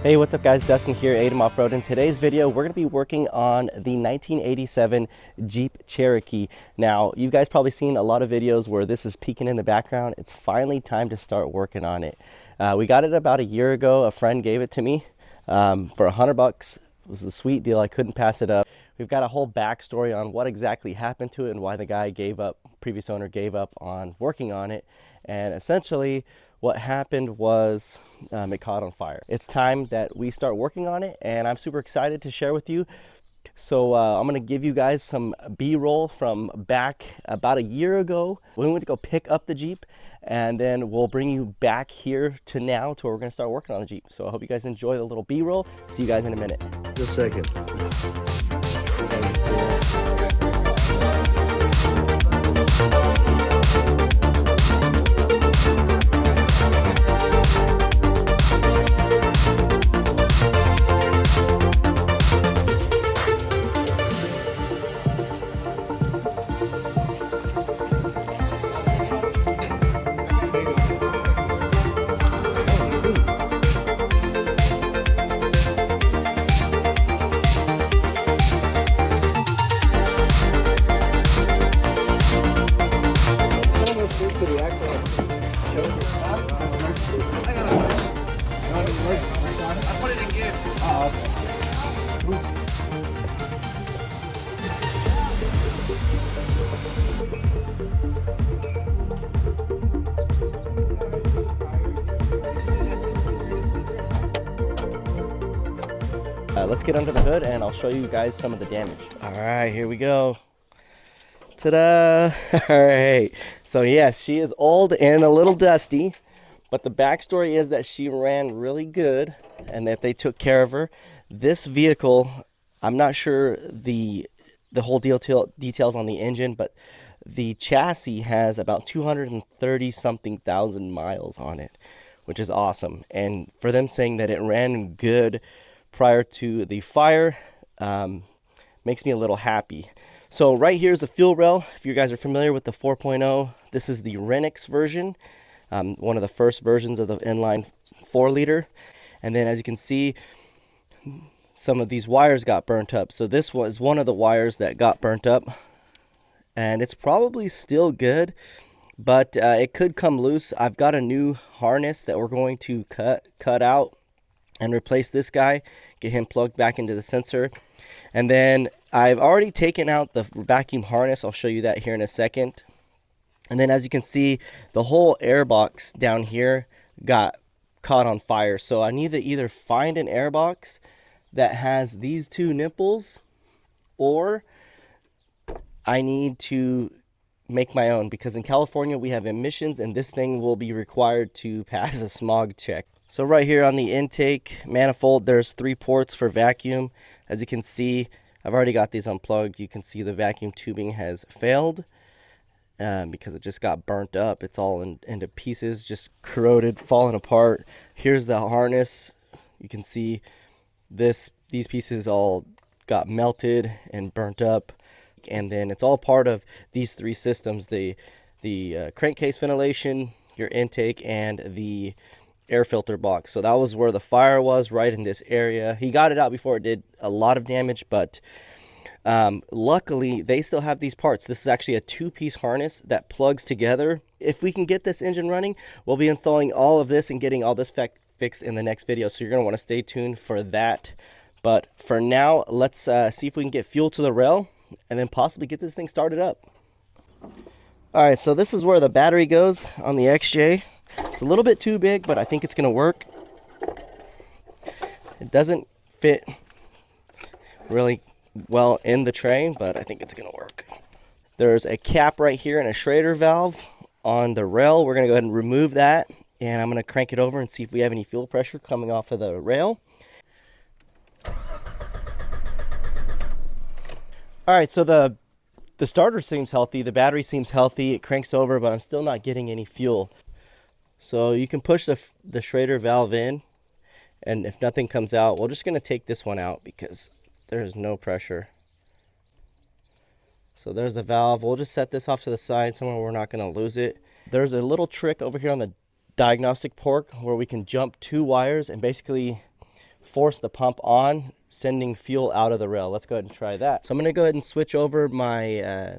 Hey, what's up guys? Dustin here, ATEM Off-Road. In today's video, we're going to be working on the 1987 Jeep Cherokee. Now, you guys probably seen a lot of videos where this is peeking in the background. It's finally time to start working on it. We got it about a year ago. A friend gave it to me for $100. It was a sweet deal. I couldn't pass it up. We've got a whole backstory on what exactly happened to it and why the guy gave up, previous owner gave up on working on it. And essentially, what happened was it caught on fire. It's time that we start working on it, and I'm super excited to share with you. So I'm gonna give you guys some B-roll from back about a year ago when we went to go pick up the Jeep, and then we'll bring you back here to now to where we're gonna start working on the Jeep. So I hope you guys enjoy the little B-roll. See you guys in a minute. Just a second. Let's get under the hood and I'll show you guys some of the damage. All right, here we go. Ta-da! All right, so yes, she is old and a little dusty, but the backstory is that she ran really good and that they took care of her. This vehicle, I'm not sure the whole details on the engine, but the chassis has about 230 something thousand miles on it, which is awesome. And for them saying that it ran good prior to the fire makes me a little happy. So right here is the fuel rail. If you guys are familiar with the 4.0, this is the Renix version, one of the first versions of the inline 4-liter. And then as you can see, some of these wires got burnt up. So this was one of the wires that got burnt up, and it's probably still good, but it could come loose. I've got a new harness that we're going to cut out and replace this guy, get him plugged back into the sensor. And then I've already taken out the vacuum harness. I'll show you that here in a second. And then as you can see, the whole air box down here got caught on fire. So I need to either find an air box that has these two nipples, or I need to make my own, because in California we have emissions and this thing will be required to pass a smog check. So right here on the intake manifold, there's 3 ports for vacuum. As you can see, I've already got these unplugged. You can see the vacuum tubing has failed because it just got burnt up. It's all into pieces, just corroded, falling apart. Here's the harness. You can see these pieces all got melted and burnt up. And then it's all part of these 3 systems: the crankcase ventilation, your intake, and the air filter box. So that was where the fire was, right in this area. He got it out before it did a lot of damage, but luckily they still have these parts. This is actually a 2-piece harness that plugs together. If we can get this engine running, we'll be installing all of this and getting all this fixed in the next video, so you're going to want to stay tuned for that. But for now, let's see if we can get fuel to the rail and then possibly get this thing started up. All right, so this is where the battery goes on the XJ. It's a little bit too big, but I think it's going to work. It doesn't fit really well in the tray, but I think it's going to work. There's a cap right here and a Schrader valve on the rail. We're going to go ahead and remove that, and I'm going to crank it over and see if we have any fuel pressure coming off of the rail. All right, so the starter seems healthy. The battery seems healthy. It cranks over, but I'm still not getting any fuel. So you can push the Schrader valve in, and if nothing comes out, we're just going to take this one out because there's no pressure. So there's the valve. We'll just set this off to the side somewhere we're not going to lose it. There's a little trick over here on the diagnostic port where we can jump 2 wires and basically force the pump on, sending fuel out of the rail. Let's go ahead and try that. So I'm going to go ahead and switch over my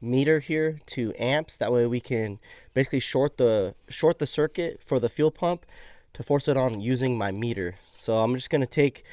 meter here to amps. That way we can basically short the circuit for the fuel pump to force it on using my meter. So I'm just going to take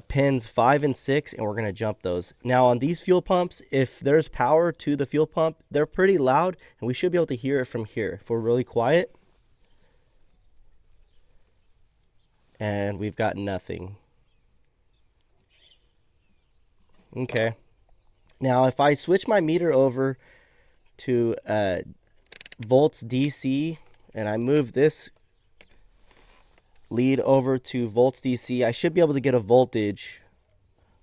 pins 5 and 6 and we're going to jump those. Now on these fuel pumps, if there's power to the fuel pump, they're pretty loud and we should be able to hear it from here. If we're really quiet, and we've got nothing. Okay. Now if I switch my meter over to volts DC and I move this lead over to volts DC, I should be able to get a voltage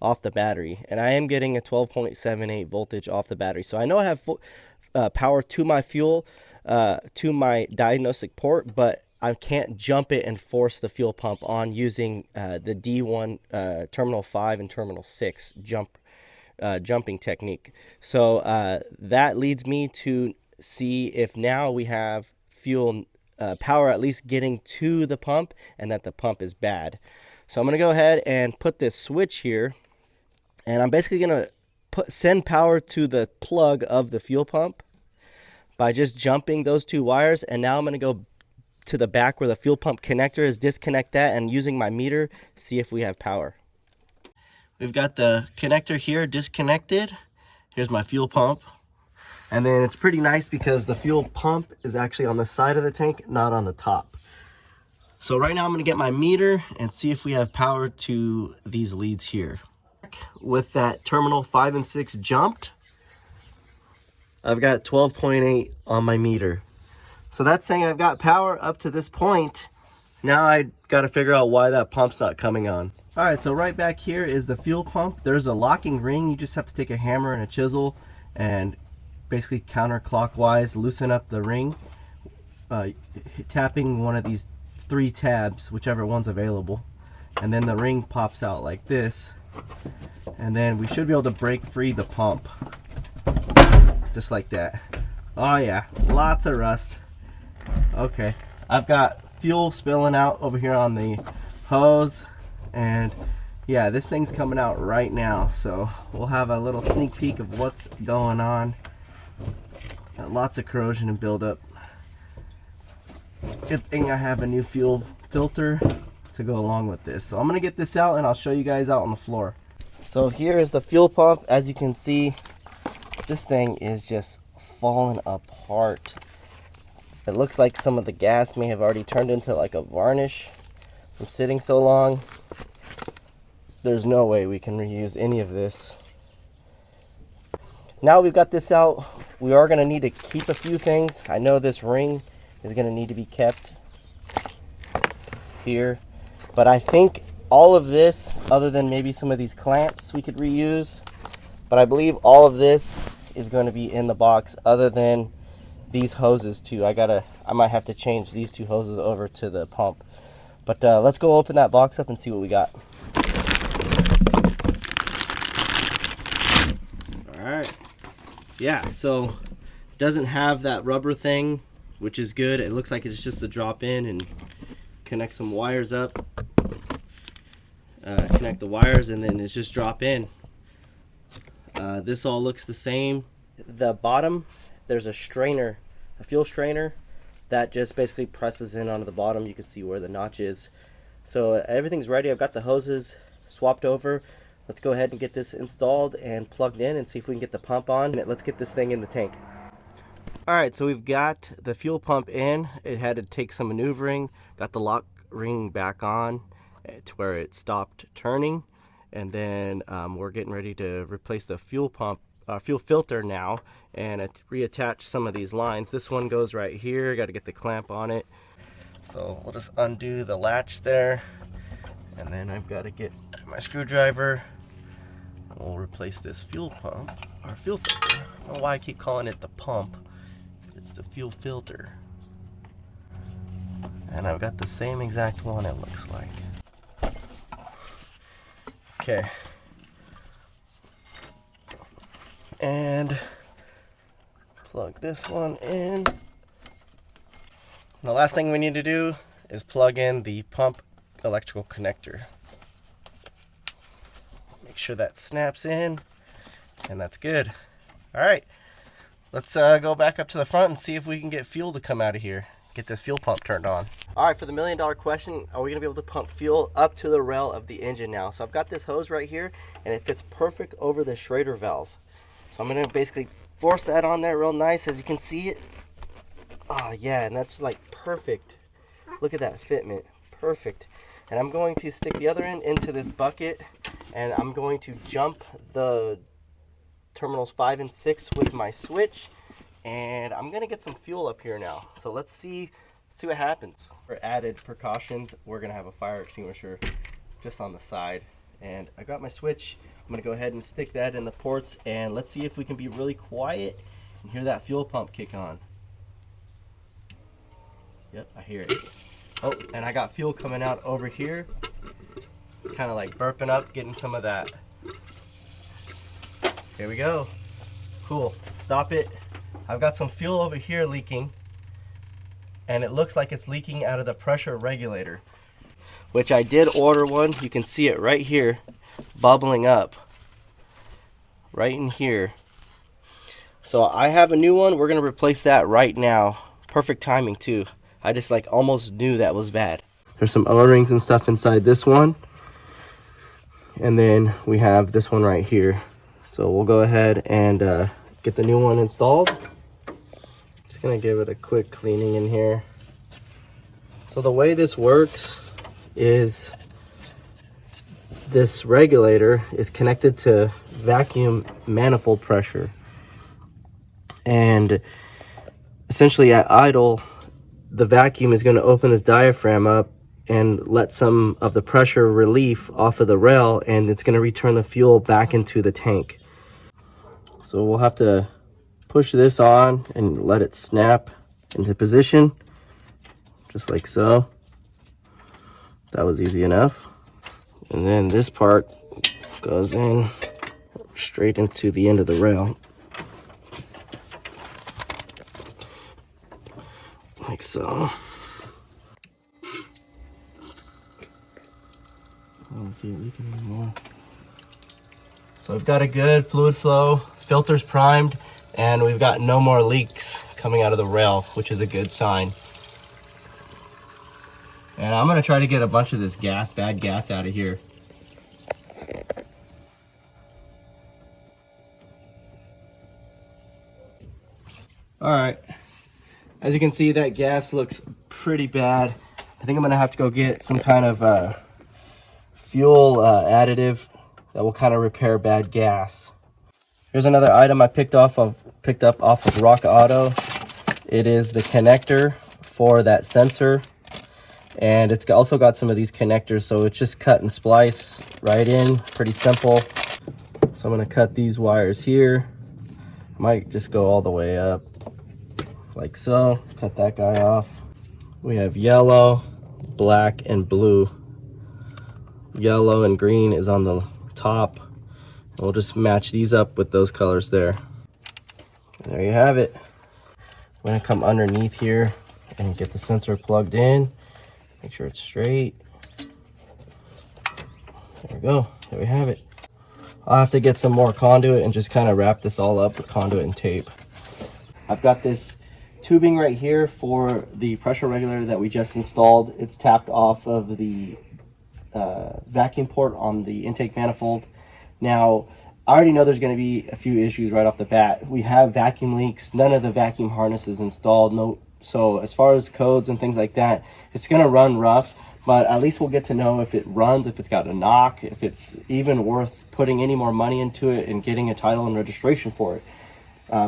off the battery, and I am getting a 12.78 voltage off the battery. So I know I have power to my fuel, to my diagnostic port, but I can't jump it and force the fuel pump on using the D1 terminal 5 and terminal 6 jumping technique. So that leads me to see if now we have fuel power at least getting to the pump and that the pump is bad. So I'm going to go ahead and put this switch here, and I'm basically going to send power to the plug of the fuel pump by just jumping those 2 wires. And now I'm going to go to the back where the fuel pump connector is, disconnect that, and using my meter see if we have power. We've got the connector here disconnected. Here's my fuel pump. And then it's pretty nice because the fuel pump is actually on the side of the tank, not on the top. So right now I'm going to get my meter and see if we have power to these leads here. With that terminal 5 and 6 jumped, I've got 12.8 on my meter. So that's saying I've got power up to this point. Now I got to figure out why that pump's not coming on. All right, so right back here is the fuel pump. There's a locking ring. You just have to take a hammer and a chisel and basically counterclockwise loosen up the ring, tapping one of these 3 tabs, whichever one's available, and then the ring pops out like this, and then we should be able to break free the pump just like that. Oh yeah, lots of rust. Okay, I've got fuel spilling out over here on the hose, and yeah, this thing's coming out right now, so we'll have a little sneak peek of what's going on. Got lots of corrosion and buildup. Good thing I have a new fuel filter to go along with this. So I'm gonna get this out and I'll show you guys out on the floor. So here is the fuel pump. As you can see, this thing is just falling apart. It looks like some of the gas may have already turned into like a varnish from sitting so long. There's no way we can reuse any of this. Now we've got this out, we are going to need to keep a few things. I know this ring is going to need to be kept here, but I think all of this, other than maybe some of these clamps, we could reuse. But I believe all of this is going to be in the box, other than these hoses too. I might have to change these 2 hoses over to the pump. But let's go open that box up and see what we got. All right. Yeah, so it doesn't have that rubber thing, which is good. It looks like it's just a drop in and connect some wires up. Connect the wires and then it's just drop in. This all looks the same. The bottom, there's a strainer, a fuel strainer that just basically presses in onto the bottom. You can see where the notch is. So everything's ready. I've got the hoses swapped over. Let's go ahead and get this installed and plugged in and see if we can get the pump on. Let's get this thing in the tank. Alright, so we've got the fuel pump in. It had to take some maneuvering. Got the lock ring back on to where it stopped turning. And then we're getting ready to replace the fuel pump, fuel filter now, and reattach some of these lines. This one goes right here. Got to get the clamp on it. So we'll just undo the latch there. And then I've got to get my screwdriver. We'll replace this fuel pump, or fuel filter. I don't know why I keep calling it the pump. It's the fuel filter. And I've got the same exact one, it looks like. Okay. And plug this one in. The last thing we need to do is plug in the pump electrical connector. Make sure that snaps in, and that's good. All right, let's go back up to the front and see if we can get fuel to come out of here. Get this fuel pump turned on. All right, for the $1,000,000 question, are we gonna be able to pump fuel up to the rail of the engine now? So I've got this hose right here, and it fits perfect over the Schrader valve. So I'm gonna basically force that on there real nice, as you can see it. Oh yeah, and that's like perfect. Look at that fitment, perfect. And I'm going to stick the other end into this bucket, and I'm going to jump the terminals 5 and 6 with my switch, and I'm gonna get some fuel up here now. So let's see what happens. For added precautions, we're gonna have a fire extinguisher just on the side. And I got my switch. I'm gonna go ahead and stick that in the ports, and let's see if we can be really quiet and hear that fuel pump kick on. Yep, I hear it. Oh, and I got fuel coming out over here. It's kind of like burping up, getting some of that. Here we go. Cool, stop it. I've got some fuel over here leaking, and it looks like it's leaking out of the pressure regulator, which I did order one. You can see it right here, bubbling up, right in here. So I have a new one. We're gonna replace that right now. Perfect timing too. I just like almost knew that was bad. There's some O-rings and stuff inside this one. And then we have this one right here. So we'll go ahead and get the new one installed. Just gonna give it a quick cleaning in here. So the way this works is this regulator is connected to vacuum manifold pressure. And essentially at idle, the vacuum is going to open this diaphragm up and let some of the pressure relief off of the rail, and it's going to return the fuel back into the tank. So we'll have to push this on and let it snap into position, just like so. That was easy enough. And then this part goes in straight into the end of the rail, like so. I don't see it leaking anymore. So we've got a good fluid flow, filters primed, and we've got no more leaks coming out of the rail, which is a good sign. And I'm gonna try to get a bunch of this gas, bad gas, out of here. All right. As you can see, that gas looks pretty bad. I think I'm gonna have to go get some kind of fuel additive that will kind of repair bad gas. Here's another item I picked up off of Rock Auto. It is the connector for that sensor, and it's also got some of these connectors, so it's just cut and splice right in, pretty simple. So I'm gonna cut these wires here. Might just go all the way up, like so. Cut that guy off. We have yellow, black, and blue. Yellow and green is on the top. We'll just match these up with those colors there. There you have it. I'm gonna come underneath here and get the sensor plugged in. Make sure it's straight. There we go. There we have it. I'll have to get some more conduit and just kind of wrap this all up with conduit and tape. I've got this tubing right here for the pressure regulator that we just installed. It's tapped off of the vacuum port on the intake manifold. Now, I already know there's going to be a few issues right off the bat. We have vacuum leaks. None of the vacuum harness is installed. No, so as far as codes and things like that, it's going to run rough, but at least we'll get to know if it runs, if it's got a knock, if it's even worth putting any more money into it and getting a title and registration for it.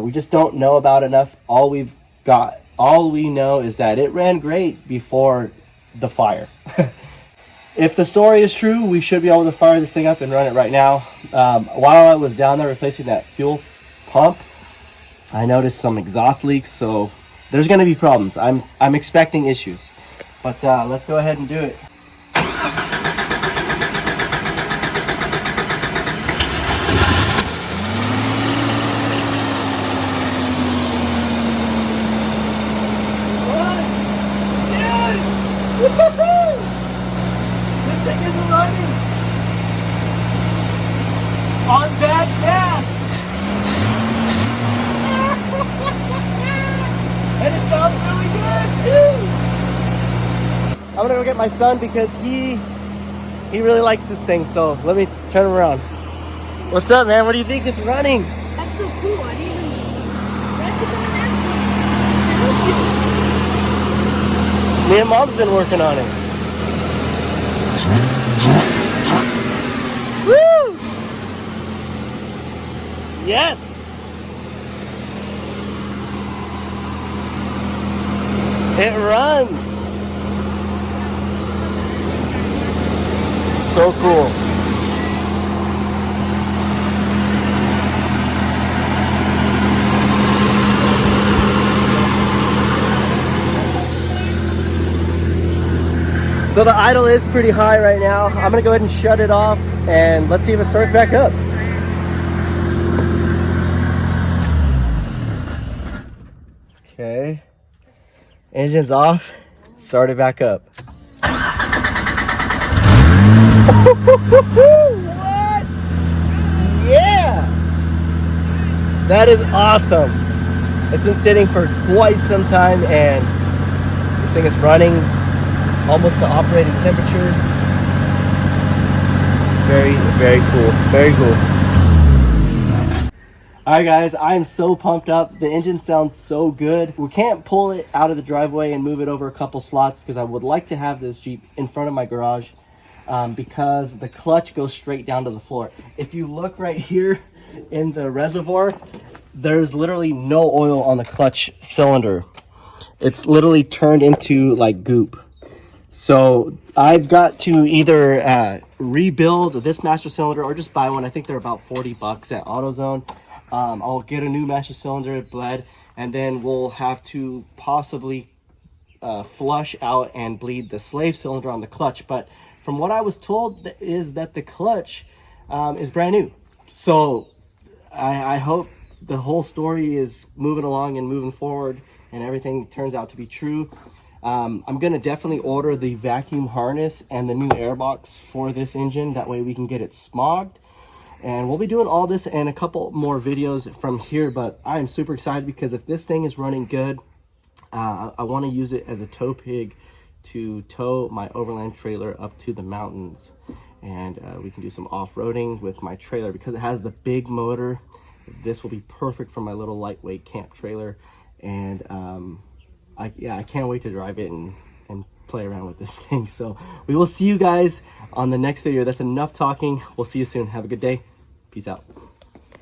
We just don't know about enough. All we know is that it ran great before the fire. If the story is true, we should be able to fire this thing up and run it right now. While I was down there replacing that fuel pump, I noticed some exhaust leaks, so there's going to be problems. I'm expecting issues, but let's go ahead and do it. thing is running on bad gas. And it sounds really good too. I'm gonna go get my son because he really likes this thing. So let me turn him around. What's up, man? What do you think? It's running. That's so cool. I didn't even. Me and Mom's been working on it. Woo! Yes! It runs! So cool. So the idle is pretty high right now. I'm gonna go ahead and shut it off and let's see if it starts back up. Okay. Engine's off. Started back up. What? Yeah! That is awesome. It's been sitting for quite some time and this thing is running almost to operating temperature. Very, very cool. Very cool. Alright guys, I am so pumped up. The engine sounds so good. We can't pull it out of the driveway and move it over a couple slots because I would like to have this Jeep in front of my garage because the clutch goes straight down to the floor. If you look right here in the reservoir, there's literally no oil on the clutch cylinder. It's literally turned into like goop. So I've got to either rebuild this master cylinder or just buy one. I think they're about 40 bucks at AutoZone. I'll get a new master cylinder bled, and then we'll have to possibly flush out and bleed the slave cylinder on the clutch. But from what I was told is that the clutch is brand new. So I hope the whole story is moving along and moving forward and everything turns out to be true. I'm gonna definitely order the vacuum harness and the new airbox for this engine. That way we can get it smogged. And we'll be doing all this and a couple more videos from here, but I am super excited because if this thing is running good, I want to use it as a tow pig to tow my overland trailer up to the mountains. And we can do some off-roading with my trailer because it has the big motor. This will be perfect for my little lightweight camp trailer. And I can't wait to drive it and play around with this thing. So we will see you guys on the next video. That's enough talking. We'll see you soon. Have a good day. Peace out.